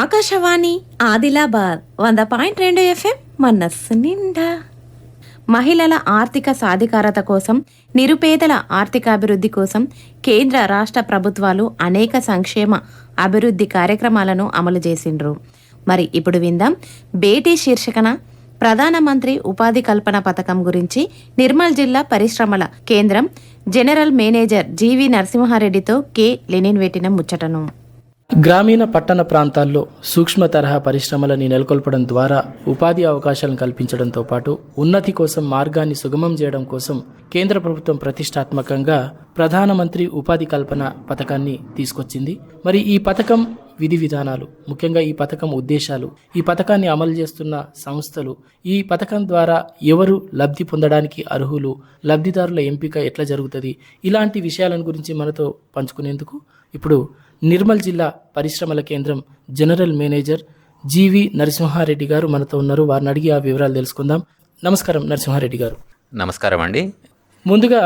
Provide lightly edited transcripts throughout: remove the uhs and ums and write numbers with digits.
Akashvani Adilabad 100.2 FM మనస్సు నిండా. మహిళల ఆర్థిక సాధికారత కోసం, నిరుపేదల ఆర్థికాభివృద్ధి కోసం కేంద్ర రాష్ట్ర ప్రభుత్వాలు అనేక సంక్షేమ అభివృద్ధి కార్యక్రమాలను అమలు చేసిండ్రు. మరి ఇప్పుడు విందాం బేటీ శీర్షికన ప్రధానమంత్రి ఉపాధి కల్పన పథకం గురించి నిర్మల్ జిల్లా పరిశ్రమల కేంద్రం జనరల్ మేనేజర్ జీవి నరసింహారెడ్డితో కె లెనిన్ పెట్టిన ముచ్చటను. గ్రామీణ పట్టణ ప్రాంతాల్లో సూక్ష్మ తరహా పరిశ్రమలని నెలకొల్పడం ద్వారా ఉపాధి అవకాశాలను కల్పించడంతో పాటు ఉన్నతి కోసం మార్గాన్ని సుగమం చేయడం కోసం కేంద్ర ప్రభుత్వం ప్రతిష్టాత్మకంగా ప్రధానమంత్రి ఉపాధి కల్పన పథకాన్ని తీసుకొచ్చింది. మరి ఈ పథకం విధి విధానాలు, ముఖ్యంగా ఈ పథకం ఉద్దేశాలు, ఈ పథకాన్ని అమలు చేస్తున్న సంస్థలు, ఈ పథకం ద్వారా ఎవరు లబ్ధి పొందడానికి అర్హులు, లబ్ధిదారుల ఎంపిక ఎట్లా జరుగుతుంది, ఇలాంటి విషయాలను గురించి మనతో పంచుకునేందుకు ఇప్పుడు నిర్మల్ జిల్లా పరిశ్రమల కేంద్రం జనరల్ మేనేజర్ జీవి నరసింహారెడ్డి గారు మనతో ఉన్నారు. వారిని అడిగి ఆ వివరాలు తెలుసుకుందాం. నమస్కారం నరసింహారెడ్డి గారు. నమస్కారం అండి. ముందుగా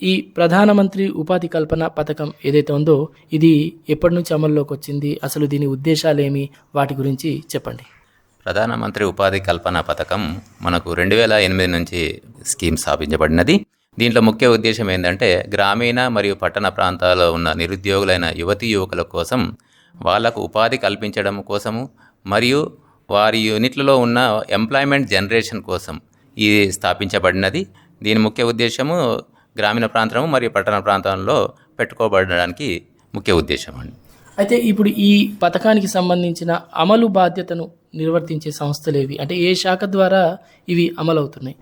ఈ ప్రధానమంత్రి ఉపాధి కల్పన పథకం ఏదైతే ఉందో ఇది ఎప్పటి నుంచి అమల్లోకి వచ్చింది, అసలు దీని ఉద్దేశాలేమి, వాటి గురించి చెప్పండి. ప్రధానమంత్రి ఉపాధి కల్పన పథకం మనకు 2008 నుంచి స్కీమ్ స్థాపించబడినది. దీంట్లో ముఖ్య ఉద్దేశం ఏంటంటే గ్రామీణ మరియు పట్టణ ప్రాంతాల్లో ఉన్న నిరుద్యోగులైన యువతీ యువకుల కోసం వాళ్లకు ఉపాధి కల్పించడం కోసము మరియు వారి యూనిట్లలో ఉన్న ఎంప్లాయ్మెంట్ జనరేషన్ కోసం ఇది స్థాపించబడినది. దీని ముఖ్య ఉద్దేశము గ్రామీణ ప్రాంతము మరియు పట్టణ ప్రాంతంలో పెట్టుకోబడడానికి ముఖ్య ఉద్దేశం అండి. అయితే ఇప్పుడు ఈ పథకానికి సంబంధించిన అమలు బాధ్యతను నిర్వర్తించే సంస్థలేవి, అంటే ఏ శాఖ ద్వారా ఇవి అమలవుతున్నాయి?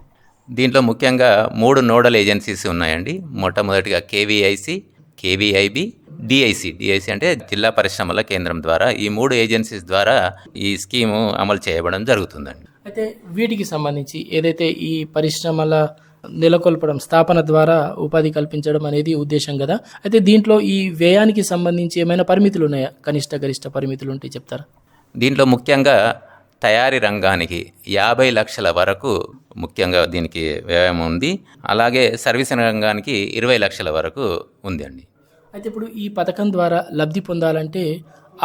దీంట్లో ముఖ్యంగా 3 నోడల్ ఏజెన్సీస్ ఉన్నాయండి. మొట్టమొదటిగా కేవీఐసి, కేవీఐబి, డిఐసి అంటే జిల్లా పరిశ్రమల కేంద్రం ద్వారా ఈ 3 ఏజెన్సీస్ ద్వారా ఈ స్కీము అమలు చేయబడడం జరుగుతుందండి. అయితే వీటికి సంబంధించి ఏదైతే ఈ పరిశ్రమల నెలకొల్పడం, స్థాపన ద్వారా ఉపాధి కల్పించడం అనేది ఉద్దేశం కదా. అయితే దీంట్లో ఈ వ్యయానికి సంబంధించి ఏమైనా పరిమితులు ఉన్నాయా? కనిష్ట గరిష్ట పరిమితులు ఉంటే చెప్తారా? దీంట్లో ముఖ్యంగా తయారీ రంగానికి 50 లక్షల వరకు ముఖ్యంగా దీనికి వ్యయం ఉంది. అలాగే సర్వీస్ రంగానికి 20 లక్షల వరకు ఉంది అండి. అయితే ఇప్పుడు ఈ పథకం ద్వారా లబ్ధి పొందాలంటే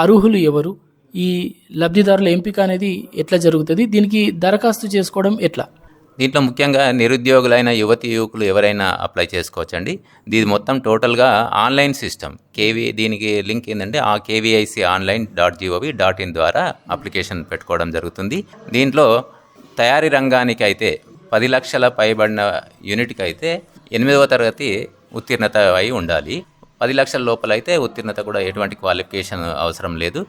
అర్హులు ఎవరు, ఈ లబ్ధిదారుల ఎంపిక అనేది ఎట్లా జరుగుతుంది, దీనికి దరఖాస్తు చేసుకోవడం ఎట్లా? దీంట్లో ముఖ్యంగా నిరుద్యోగులైన యువతి యువకులు ఎవరైనా అప్లై చేసుకోవచ్చండి. దీని మొత్తం టోటల్గా ఆన్లైన్ సిస్టమ్ దీనికి లింక్ ఏంటంటే ఆ KVIConline.gov.in ద్వారా అప్లికేషన్ పెట్టుకోవడం జరుగుతుంది. దీంట్లో తయారీ రంగానికి అయితే 10 లక్షల పైబడిన యూనిట్కి అయితే 8వ తరగతి ఉత్తీర్ణత అయి ఉండాలి. 10 లక్షల లోపల అయితే ఉత్తీర్ణత కూడా ఎటువంటి క్వాలిఫికేషన్ అవసరం లేదు.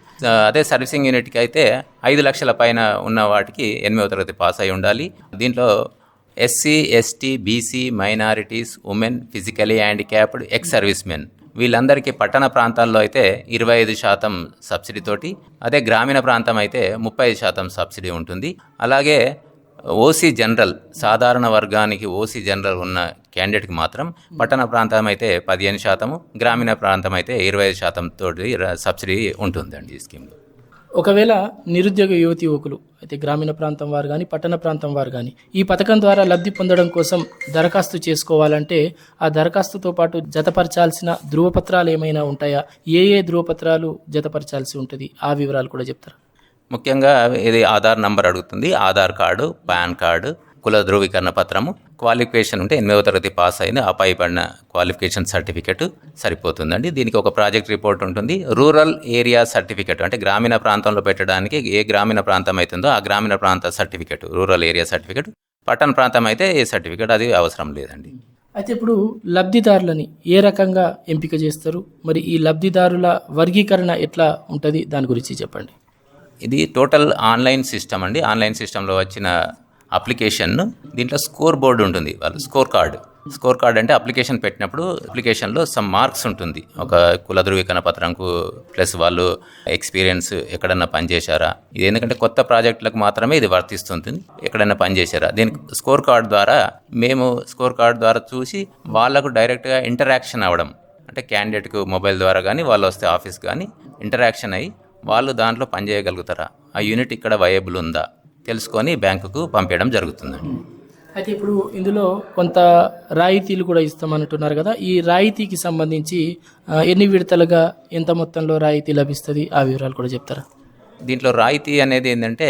అదే సర్వీసింగ్ యూనిట్కి అయితే 5 లక్షల పైన ఉన్న వాటికి 8వ తరగతి పాస్ అయి ఉండాలి. దీంలో SC, ST, BC, minorities, women, physically handicapped, ex servicemen వీళ్ళందరికీ పట్టణ ప్రాంతాల్లో అయితే 25% సబ్సిడీతోటి, అదే గ్రామీణ ప్రాంతం అయితే 30% సబ్సిడీ ఉంటుంది. అలాగే ఓసీ జనరల్, సాధారణ వర్గానికి ఓసీ జనరల్ ఉన్న క్యాండిడేట్కి మాత్రం పట్టణ ప్రాంతం అయితే 15%, గ్రామీణ ప్రాంతం అయితే 25% తోటి సబ్సిడీ ఉంటుందండి ఈ స్కీమ్లో. ఒకవేళ నిరుద్యోగ యువతి యువకులు అయితే గ్రామీణ ప్రాంతం వారు కానీ పట్టణ ప్రాంతం వారు కానీ ఈ పథకం ద్వారా లబ్ధి పొందడం కోసం దరఖాస్తు చేసుకోవాలంటే ఆ దరఖాస్తుతో పాటు జతపరచాల్సిన ధృవపత్రాలు ఏమైనా ఉంటాయా? ఏ ధృవపత్రాలు జతపరచాల్సి ఉంటుంది, ఆ వివరాలు కూడా చెప్తారా? ముఖ్యంగా ఇది ఆధార్ నంబర్ అడుగుతుంది. ఆధార్ కార్డు, పాన్ కార్డు, కుల ధృవీకరణ పత్రము, క్వాలిఫికేషన్ ఉంటే 8వ తరగతి పాస్ అయింది ఆ పైబడిన క్వాలిఫికేషన్ సర్టిఫికెట్ సరిపోతుందండి. దీనికి ఒక ప్రాజెక్ట్ రిపోర్ట్ ఉంటుంది. రూరల్ ఏరియా సర్టిఫికెట్ అంటే గ్రామీణ ప్రాంతంలో పెట్టడానికి ఏ గ్రామీణ ప్రాంతం అవుతుందో ఆ గ్రామీణ ప్రాంత సర్టిఫికెట్, రూరల్ ఏరియా సర్టిఫికెట్. పట్టణ ప్రాంతం అయితే ఏ సర్టిఫికెట్ అది అవసరం లేదండి. అయితే ఇప్పుడు లబ్ధిదారులని ఏ రకంగా ఎంపిక చేస్తారు, మరి ఈ లబ్ధిదారుల వర్గీకరణ ఎట్లా ఉంటుంది, దాని గురించి చెప్పండి. ఇది టోటల్ ఆన్లైన్ సిస్టమ్ అండి. ఆన్లైన్ సిస్టంలో వచ్చిన అప్లికేషన్, దీంట్లో స్కోర్ బోర్డు ఉంటుంది, వాళ్ళు స్కోర్ కార్డ్ అంటే అప్లికేషన్ పెట్టినప్పుడు అప్లికేషన్లో సమ్ మార్క్స్ ఉంటుంది. ఒక కుల ధృవీకరణ పత్రంకు ప్లస్ వాళ్ళు ఎక్స్పీరియన్స్, ఎక్కడన్నా పనిచేశారా, ఇది ఎందుకంటే కొత్త ప్రాజెక్టులకు మాత్రమే ఇది వర్తిస్తుంది, ఎక్కడైనా పనిచేశారా. దీనికి స్కోర్ కార్డ్ ద్వారా చూసి వాళ్ళకు డైరెక్ట్గా ఇంటరాక్షన్ అవ్వడం, అంటే క్యాండిడేట్కు మొబైల్ ద్వారా కానీ వాళ్ళు వస్తే ఆఫీస్ కానీ ఇంటరాక్షన్ అయ్యి వాళ్ళు దాంట్లో పనిచేయగలుగుతారా, ఆ యూనిట్ ఇక్కడ వయబుల్ ఉందా తెలుసుకొని బ్యాంకుకు పంపించడం జరుగుతుందండి. అయితే ఇప్పుడు ఇందులో కొంత రాయితీలు కూడా ఇస్తామంటున్నారు కదా, ఈ రాయితీకి సంబంధించి ఎన్ని విడతలుగా ఎంత మొత్తంలో రాయితీ లభిస్తుంది, ఆ వివరాలు కూడా చెప్తారా? దీంట్లో రాయితీ అనేది ఏంటంటే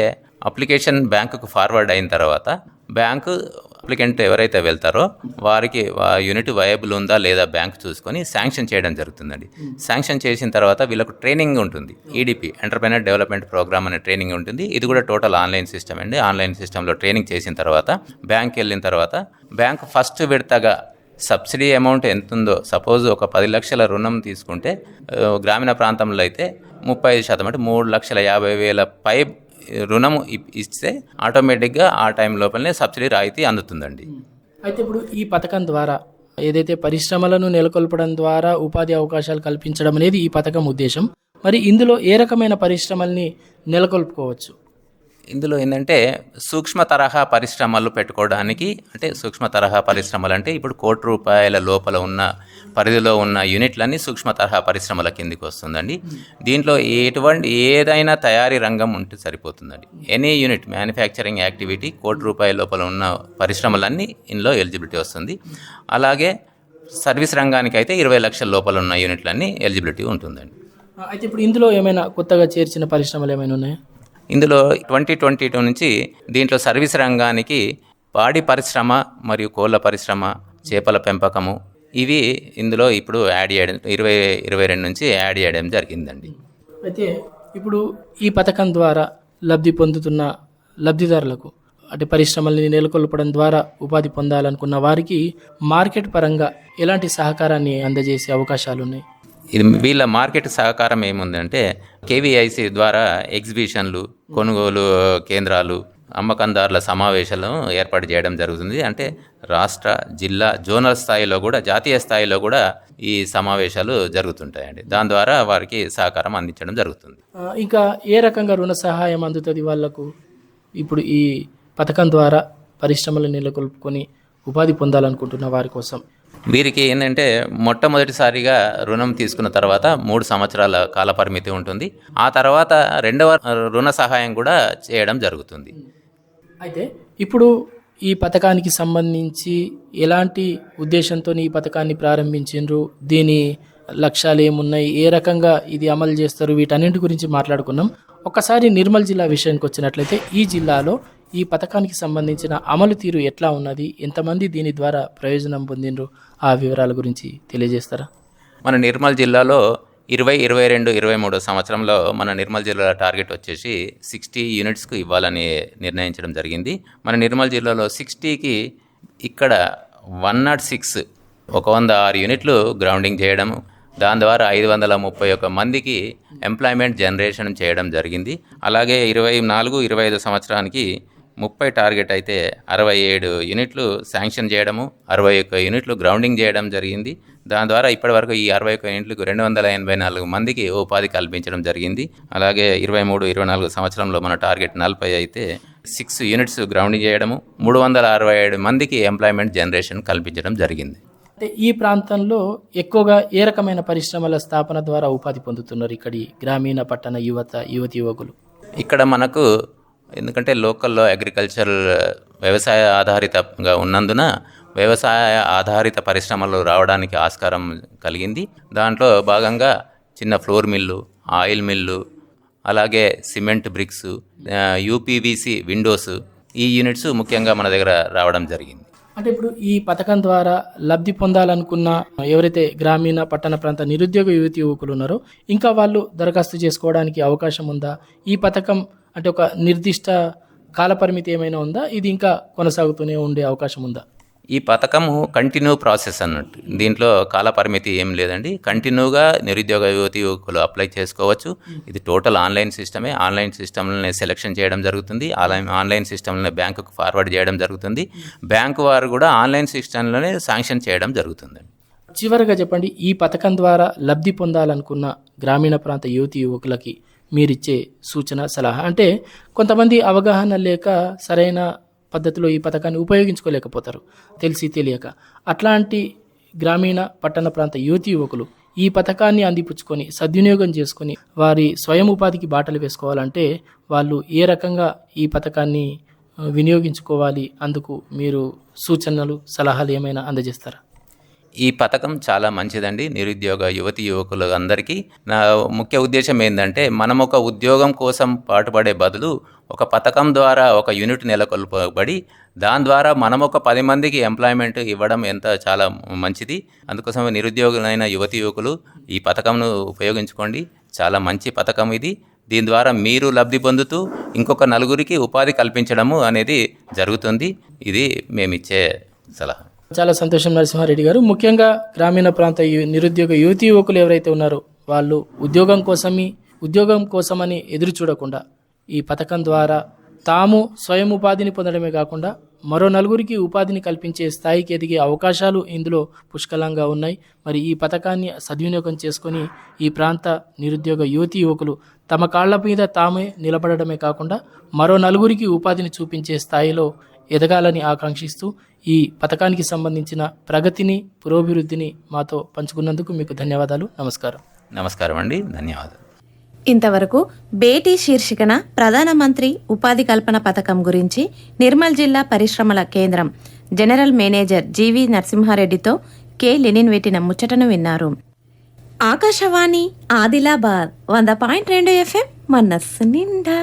అప్లికేషన్ బ్యాంకుకు ఫార్వర్డ్ అయిన తర్వాత బ్యాంకు అప్లికెంట్ ఎవరైతే వెళ్తారో వారికి యూనిట్ వయబుల్ ఉందా లేదా బ్యాంక్ చూసుకొని శాంక్షన్ చేయడం జరుగుతుందండి. శాంక్షన్ చేసిన తర్వాత వీళ్ళకు ట్రైనింగ్ ఉంటుంది. ఈడిపి ఎంటర్ప్రైనర్ డెవలప్మెంట్ ప్రోగ్రామ్ అనే ట్రైనింగ్ ఉంటుంది. ఇది కూడా టోటల్ ఆన్లైన్ సిస్టమ్ అండి. ఆన్లైన్ సిస్టంలో ట్రైనింగ్ చేసిన తర్వాత బ్యాంక్ వెళ్ళిన తర్వాత బ్యాంక్ ఫస్ట్ విడతగా సబ్సిడీ అమౌంట్ ఎంత ఉందో, సపోజ్ ఒక 10 లక్షల రుణం తీసుకుంటే గ్రామీణ ప్రాంతంలో అయితే 35% అంటే 3,50,000 పై రుణం ఇస్తే ఆటోమేటిక్గా ఆ టైం లోపలనే సబ్సిడీ రాయితీ అందుతుందండి. అయితే ఇప్పుడు ఈ పథకం ద్వారా ఏదైతే పరిశ్రమలను నెలకొల్పడం ద్వారా ఉపాధి అవకాశాలు కల్పించడం అనేది ఈ పథకం ఉద్దేశం. మరి ఇందులో ఏ రకమైన పరిశ్రమల్ని నెలకొల్పుకోవచ్చు? ఇందులో ఏంటంటే సూక్ష్మ తరహా పరిశ్రమలు పెట్టుకోవడానికి, అంటే సూక్ష్మ తరహా పరిశ్రమలు అంటే ఇప్పుడు ₹1,00,00,000 లోపల ఉన్న పరిధిలో ఉన్న యూనిట్లన్నీ సూక్ష్మ తరహా పరిశ్రమల కిందికి వస్తుందండి. దీంట్లో ఏదైనా తయారీ రంగం ఉంటే సరిపోతుందండి. ఎనీ యూనిట్ మ్యానుఫ్యాక్చరింగ్ యాక్టివిటీ ₹1,00,00,000 లోపల ఉన్న పరిశ్రమలన్నీ ఇందులో ఎలిజిబిలిటీ వస్తుంది. అలాగే సర్వీస్ రంగానికి అయితే 20 లక్షల లోపల ఉన్న యూనిట్లన్నీ ఎలిజిబిలిటీ ఉంటుందండి. అయితే ఇప్పుడు ఇందులో ఏమైనా కొత్తగా చేర్చిన పరిశ్రమలు ఏమైనా ఉన్నాయా? ఇందులో 2022 నుంచి దీంట్లో సర్వీస్ రంగానికి పాడి పరిశ్రమ మరియు కోళ్ళ పరిశ్రమ, చేపల పెంపకము ఇవి ఇందులో ఇప్పుడు యాడ్ చేయడం 2022 నుంచి యాడ్ చేయడం జరిగిందండి. అయితే ఇప్పుడు ఈ పథకం ద్వారా లబ్ధి పొందుతున్న లబ్ధిదారులకు, అంటే పరిశ్రమల్ని నెలకొల్పడం ద్వారా ఉపాధి పొందాలనుకున్న వారికి మార్కెట్ పరంగా ఎలాంటి సహకారాన్ని అందజేసే అవకాశాలు ఉన్నాయి? ఇది వీళ్ళ మార్కెట్ సహకారం ఏముందంటే కేవీఐసి ద్వారా ఎగ్జిబిషన్లు, కొనుగోలు కేంద్రాలు, అమ్మకందారుల సమావేశాలను ఏర్పాటు చేయడం జరుగుతుంది. అంటే రాష్ట్ర, జిల్లా, జోనల్ స్థాయిలో కూడా, జాతీయ స్థాయిలో కూడా ఈ సమావేశాలు జరుగుతుంటాయండి. దాని ద్వారా వారికి సహకారం అందించడం జరుగుతుంది. ఇంకా ఏ రకంగా రుణ సహాయం అందుతుంది వాళ్లకు? ఇప్పుడు ఈ పథకం ద్వారా పరిశ్రమలను నెలకొల్పుకొని ఉపాధి పొందాలనుకుంటున్న వారి కోసం వీరికి ఏంటంటే మొట్టమొదటిసారిగా రుణం తీసుకున్న తర్వాత 3 సంవత్సరాల కాల పరిమితి ఉంటుంది. ఆ తర్వాత రెండవ రుణ సహాయం కూడా చేయడం జరుగుతుంది. అయితే ఇప్పుడు ఈ పథకానికి సంబంధించి ఎలాంటి ఉద్దేశంతో ఈ పథకాన్ని ప్రారంభించారు, దీని లక్ష్యాలు ఏమున్నాయి, ఏ రకంగా ఇది అమలు చేస్తారు, వీటన్నింటి గురించి మాట్లాడుకున్నాం. ఒక్కసారి నిర్మల్ జిల్లా విషయానికి వచ్చినట్లయితే ఈ జిల్లాలో ఈ పథకానికి సంబంధించిన అమలు తీరు ఎట్లా ఉన్నది, ఎంతమంది దీని ద్వారా ప్రయోజనం పొందినరు, ఆ వివరాల గురించి తెలియజేస్తారా? మన నిర్మల్ జిల్లాలో 2022-23 సంవత్సరంలో మన నిర్మల్ జిల్లా టార్గెట్ వచ్చేసి 60 యూనిట్స్కు ఇవ్వాలని నిర్ణయించడం జరిగింది. మన నిర్మల్ జిల్లాలో 60కి ఇక్కడ 106 106 యూనిట్లు గ్రౌండింగ్ చేయడం, దాని ద్వారా 531 మందికి ఎంప్లాయ్మెంట్ జనరేషన్ చేయడం జరిగింది. అలాగే 24-25 సంవత్సరానికి 30 టార్గెట్ అయితే 67 యూనిట్లు శాంక్షన్ చేయడము, 61 యూనిట్లు గ్రౌండింగ్ చేయడం జరిగింది. దాని ద్వారా ఇప్పటివరకు ఈ 61 యూనిట్లకు 284 మందికి ఉపాధి కల్పించడం జరిగింది. అలాగే 23-24 సంవత్సరంలో మన టార్గెట్ 40 అయితే 6 యూనిట్స్ గ్రౌండింగ్ చేయడము, 367 మందికి ఎంప్లాయ్మెంట్ జనరేషన్ కల్పించడం జరిగింది. అంటే ఈ ప్రాంతంలో ఎక్కువగా ఏ రకమైన పరిశ్రమల స్థాపన ద్వారా ఉపాధి పొందుతున్నారు ఇక్కడి గ్రామీణ పట్టణ యువకులు? ఇక్కడ మనకు ఎందుకంటే లోకల్లో అగ్రికల్చర్ వ్యవసాయ ఆధారితంగా ఉన్నందున వ్యవసాయ ఆధారిత పరిశ్రమలు రావడానికి ఆస్కారం కలిగింది. దాంట్లో భాగంగా చిన్న ఫ్లోర్ మిల్లు, ఆయిల్ మిల్లు, అలాగే సిమెంట్ బ్రిక్స్, యూపీవీసీ విండోస్, ఈ యూనిట్స్ ముఖ్యంగా మన దగ్గర రావడం జరిగింది. అంటే ఇప్పుడు ఈ పథకం ద్వారా లబ్ధి పొందాలనుకున్న ఎవరైతే గ్రామీణ పట్టణ ప్రాంత నిరుద్యోగ యువకులు ఉన్నారో ఇంకా వాళ్ళు దరఖాస్తు చేసుకోవడానికి అవకాశం ఉందా? ఈ పథకం అంటే ఒక నిర్దిష్ట కాలపరిమితి ఏమైనా ఉందా? ఇది ఇంకా కొనసాగుతూనే ఉండే అవకాశం ఉందా? ఈ పథకము కంటిన్యూ ప్రాసెస్ అన్నట్టు. దీంట్లో కాల పరిమితి ఏం లేదండి. కంటిన్యూగా నిరుద్యోగ యువకులు అప్లై చేసుకోవచ్చు. ఇది టోటల్ ఆన్లైన్ సిస్టమే. ఆన్లైన్ సిస్టమ్ని సెలెక్షన్ చేయడం జరుగుతుంది. ఆన్లైన్ సిస్టమ్ని బ్యాంకుకు ఫార్వర్డ్ చేయడం జరుగుతుంది. బ్యాంకు వారు కూడా ఆన్లైన్ సిస్టంలోనే శాంక్షన్ చేయడం జరుగుతుంది. చివరిగా చెప్పండి, ఈ పథకం ద్వారా లబ్ధి పొందాలనుకున్న గ్రామీణ ప్రాంత యువకులకి మీరిచ్చే సూచన, సలహా? అంటే కొంతమంది అవగాహన లేక సరైన పద్ధతిలో ఈ పథకాన్ని ఉపయోగించుకోలేకపోతారు, తెలియక. అట్లాంటి గ్రామీణ పట్టణ ప్రాంత యువకులు ఈ పథకాన్ని అందిపుచ్చుకొని సద్వినియోగం చేసుకొని వారి స్వయం ఉపాధికి బాటలు వేసుకోవాలంటే వాళ్ళు ఏ రకంగా ఈ పథకాన్ని వినియోగించుకోవాలి? అందుకు మీరు సూచనలు, సలహాలు ఏమైనా అందజేస్తారా? ఈ పథకం చాలా మంచిదండి. నిరుద్యోగ యువతి యువకులు అందరికీ నా ముఖ్య ఉద్దేశం ఏంటంటే, మనం ఒక ఉద్యోగం కోసం పాటుపడే బదులు ఒక పథకం ద్వారా ఒక యూనిట్ నెలకొల్పబడి దాని ద్వారా మనం ఒక 10 మందికి ఎంప్లాయ్మెంట్ ఇవ్వడం చాలా మంచిది. అందుకోసం నిరుద్యోగులైన యువతి యువకులు ఈ పథకంను ఉపయోగించుకోండి. చాలా మంచి పథకం ఇది. దీని ద్వారా మీరు లబ్ధి పొందుతూ ఇంకొక నలుగురికి ఉపాధి కల్పించడము అనేది జరుగుతుంది. ఇది మేమిచ్చే సలహా. చాలా సంతోషం నరసింహారెడ్డి గారు. ముఖ్యంగా గ్రామీణ ప్రాంత నిరుద్యోగ యువతి యువకులు ఎవరైతే ఉన్నారో వాళ్ళు ఉద్యోగం కోసమని ఎదురు చూడకుండా ఈ పథకం ద్వారా తాము స్వయం ఉపాధిని పొందడమే కాకుండా మరో నలుగురికి ఉపాధిని కల్పించే స్థాయికి ఎదిగే అవకాశాలు ఇందులో పుష్కలంగా ఉన్నాయి. మరి ఈ పథకాన్ని సద్వినియోగం చేసుకొని ఈ ప్రాంత నిరుద్యోగ యువతి యువకులు తమ కాళ్ల మీద తామే నిలబడడమే కాకుండా మరో నలుగురికి ఉపాధిని చూపించే స్థాయిలో ఎదగాలని ఆకాంక్షిస్తూ ఈ పథకానికి సంబంధించిన ప్రగతిని పురోభివృద్ధిని మాతో పంచుకున్నందుకు మీకు ధన్యవాదాలు. నమస్కారం. నమస్కారం అండి. ధన్యవాదాలు. ఇంతవరకు బేటీ శీర్షికన ప్రధానమంత్రి ఉపాధి కల్పన పథకం గురించి నిర్మల్ జిల్లా పరిశ్రమల కేంద్రం జనరల్ మేనేజర్ జీవి నరసింహారెడ్డితో కె లెనిన్ పెట్టిన ముచ్చటను విన్నారు. ఆకాశవాణి ఆదిలాబాద్ 100.2 FM మనస్సు నిండా.